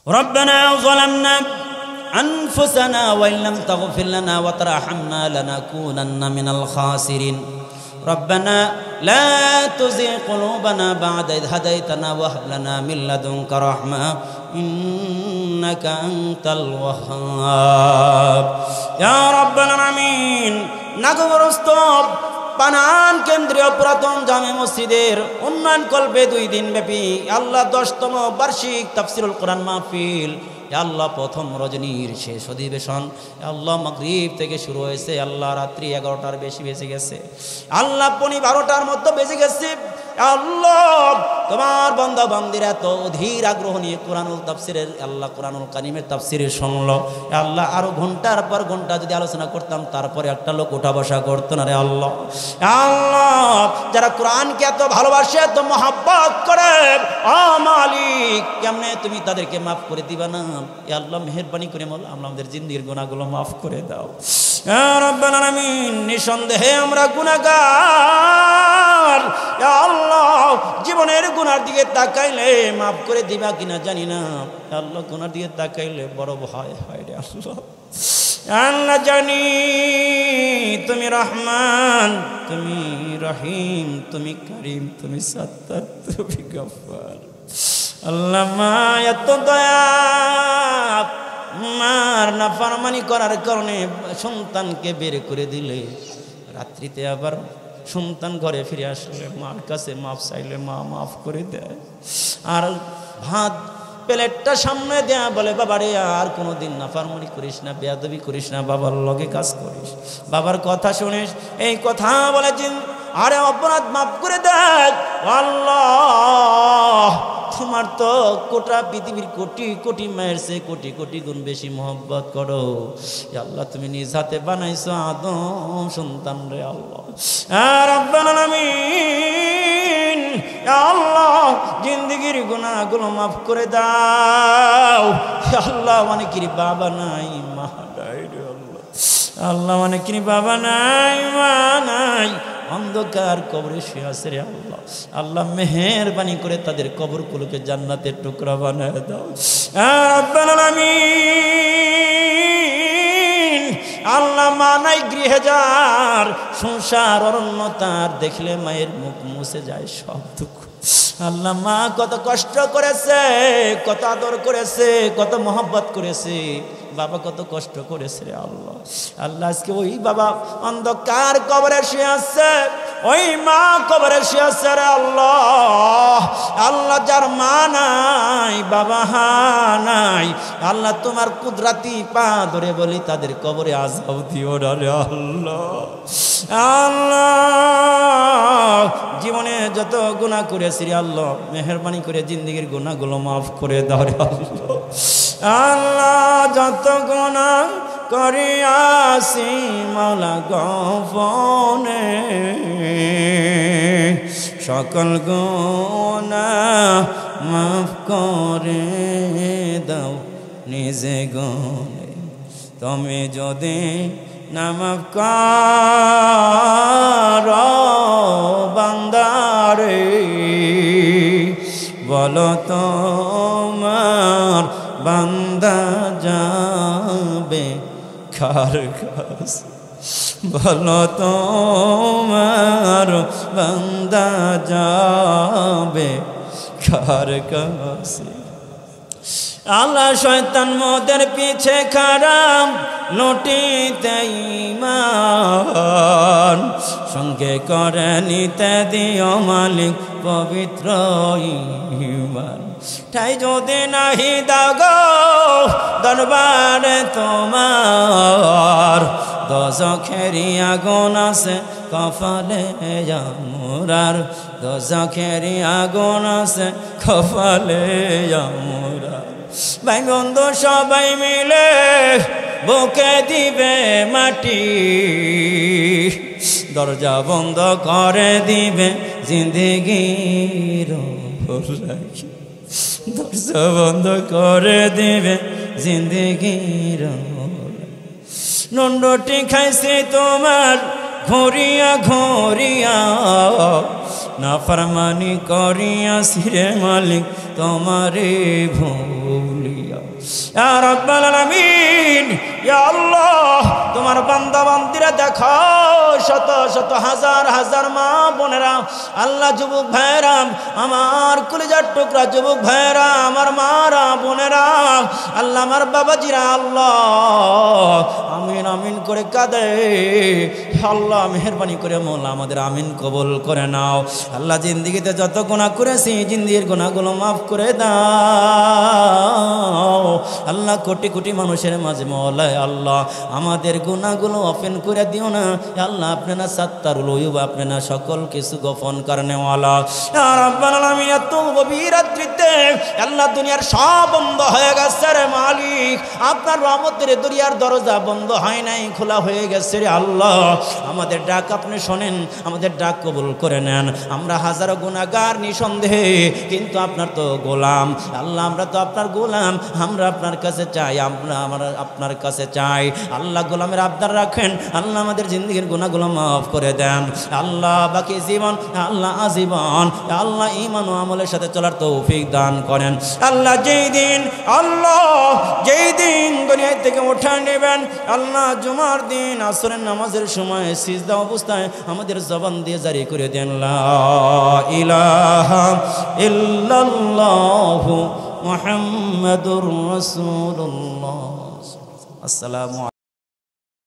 ربنا ظلمنا أنفسنا وإن لم تغفر لنا وترحمنا لنكونن من الخاسرين ربنا لا تزغ قلوبنا بعد إذ هديتنا وهب لنا من لدنك رحمة إنك أنت الوهاب يا رب العالمين নাগরস্তব বানান কেন্দ্রীয় পুরাতন জামে মসজিদের উন্নয়ন কল্পে 2 দিন ব্যাপী আল্লাহ 10তম বার্ষিক তাফসীরুল কোরআন মাহফিল আল্লাহ প্রথম রজনীর শেষ অধিবেশন আল্লাহ মাগরিব থেকে শুরু হয়েছে আল্লাহ রাত্রি 11টার বেশি বেজে গেছে আল্লাহ পনি 12টার মধ্যে বেজে গেছে আল্লাহ তোমার বান্দা বান্দিরা এত অধীর আগ্রহ নিয়ে কোরআনুল তাফসীরের আল্লাহ কোরআনুল কারীমের তাফসীরের শুনলো আল্লাহ আরো ঘন্টার পর ঘন্টা যদি আলোচনা করতাম তারপরে একটা লোক উঠা বসা করতো না রে আল্লাহ আল্লাহ যারা কোরআনকে এত ভালোবাসে এত মহব্বত করে ও মালিক কেমনে তুমি তাদেরকে maaf করে দিবা না ইয়া আল্লাহ মেহেরবানি করে মাওলা আমাদের জিন্দেগির গুনাহগুলো maaf করে দাও ইয়া রাব্বাল আলামিন নিঃসন্দেহে আমরা গুনাহগার ইয়া আল্লাহ জীবনের গুনার দিকে তাকাইলে maaf করে দিবা কিনা জানি না ইয়া আল্লাহ গুনার দিকে তাকাইলে বড় ভয় হয় রে আল্লাহ আল্লাহ জানি তুমি রহমান তুমি রহিম তুমি করিম তুমি সত্তার তুমি গফফার আল্লাহ মা এত দয়া মার নাফরমানি করার কারণে সন্তানকে বের করে দিলে রাত্রিতে আবার সন্তান ঘরে ফিরে আসলে মার কাছে মাফ চাইলে মা মাফ করে দেয় আর ভাত প্লেটটা সামনে দেয়া বলে বাবা রে আর কোনোদিন নাফরমানি করিস না বেয়াদবি করিস না বাবার লগে কাজ করিস বাবার কথা শুনিস এই কথা বলে আরে অপরাধ মাফ করে দেখ আল্লাহ তোমার তো কোটা পৃথিবীর কোটি কোটি মায়ের চেয়ে কোটি কোটি গুণ বেশি মহব্বত করো আল্লাহ তুমি নিজ হাতে বানাইছো আদম সন্তান রে আল্লাহ রাব্বাল আলামিন আল্লাহ জিন্দেগির গুনাহগুলো মাফ করে দাও আল্লাহ অনেকেরই বাবা নাই মা নাই রে আল্লাহ আল্লাহ অনেকেরই বাবা নাই মা নাই অন্ধকার কবরে শুয়ে আছে রে আল্লাহ আল্লাহ মেহেরবানি করে তাদের কবরগুলোকে জান্নাতের টুকরা বানায় দাও রাব্বাল আলামিন আল্লাহ মা নাই গৃহে যার সংসার অরণ্যতার দেখলে মায়ের মুখ মুছে যায় সব দুঃখ আল্লাহ মা কত কষ্ট করেছে কত আদর করেছে কত মহব্বত করেছে বাবা কত কষ্ট করেছে রে আল্লাহ আল্লাহ আজকে ওই বাবা অন্ধকার কবরে শুয়ে আছে ওই মা কবরে শুয়ে আছে রে আল্লাহ আল্লাহ যার মা নাই বাবা নাই আল্লাহ তোমার কুদরতি পা ধরে বলি তাদের কবরে আযাব দিও না রে আল্লাহ আল্লাহ জীবনে যত গুনাহ করেছি রে আল্লাহ মেহেরবানি করে জিন্দেগির গুনাহগুলো maaf করে দাও রে আল্লাহ আল্লাহ যত গুনাহ করিয়াছি মাওলা গোপনে সকল গুনাহ maaf করে দাও নিজে গুনে তুমি যদি না maaf করো বান্দারে বলো তোমার বান্দা যাবে কার কাছে বলো তোমার বান্দা যাবে কার কাছে আল্লাহ শয়তান মোদের পিছে খারাপ লুটিতে ঈমান সঙ্গে করে নিতে দিও মালিক পবিত্র ঈমান ঠাই যদি নাহি দাগো দরবারে তোমার দোজখেরি আগুন আছে কপালে আমরার দোজখেরি আগুন আছে কপালে আমরার ভাই বন্ধু সবাই মিলে বুকে দিবে মাটি দরজা বন্ধ করে দিবে জিন্দেগির দরজা বন্ধ করে দিবে জিন্দেগির নন্ডটি খাইছে তোমার ঘুরিয়া ঘুরিয়া নাফরমানি করিয়া সিরে মালিক তোমারে ভুলিয়া ইয়া রাব্বাল আলামিন, ইয়া আল্লাহ, তোমার বান্দা বান্দিরা দেখো, শত শত হাজার হাজার মা বোনেরা, আল্লাহ যুবক ভাইরা, আমার কলিজার টুকরা যুবক ভাইরা, আমার মারা বোনেরা, আল্লাহ আমার বাবাজিরা, আল্লাহ আমিন আমিন করে কাঁদে। আল্লাহ মেহেরবানি করে মওলা আমাদের আমিন কবুল করে নাও। আল্লাহ জিন্দিগিতে যত গুনাহ করেছি জিন্দিগির গুনাহগুলো মাফ করে দাও। আল্লাহ কোটি কোটি মানুষের মাঝে মওলা আল্লাহ আমাদের গুনাহগুলো ওপেন করে দিও না আল্লাহ। আপনি না সাত্তারুল উয়ুব, আপনি না সকল কিছু গোপন করনে ওয়ালা। ইয়া রাব্বাল আলামিন, এত গভীর রাত্রিতে আল্লাহ দুনিয়ার সব বন্ধ হয়ে গেছে রে মালিক, আপনার রহমতের দুনিয়ার দরজা বন্ধ হয় নাই, খোলা হয়ে গেছে রে আল্লাহ। আমাদের ডাক আপনি শোনেন, আমাদের ডাক কবুল করে নেন। আমরা হাজারো গুনাহগার নিঃসন্দেহে, কিন্তু আপনার তো গোলাম আল্লাহ, আমরা তো আপনার গোলাম। আমরা আপনার কাছে চাই, আমরা আপনার কাছে চাই আল্লাহ। গোলামের আবদার রাখেন আল্লাহ, আমাদের জিন্দেগির গুনাহগুলো মাফ করে দেন আল্লাহ। বাকি জীবন আল্লাহ আজীবন আল্লাহ ঈমান ও আমলের সাথে চলার তৌফিক দান করেন আল্লাহ। যেই দিন দুনিয়া থেকে উঠা নেবেন আল্লাহ, জুমার দিন আসরের নামাজের সময় সিজদা অবস্থায় আমাদের জবান দিয়ে জারি করে দেন লা ইলাহা ইল্লাল্লাহু মুহাম্মাদুর রাসূলুল্লাহ। আসসালামু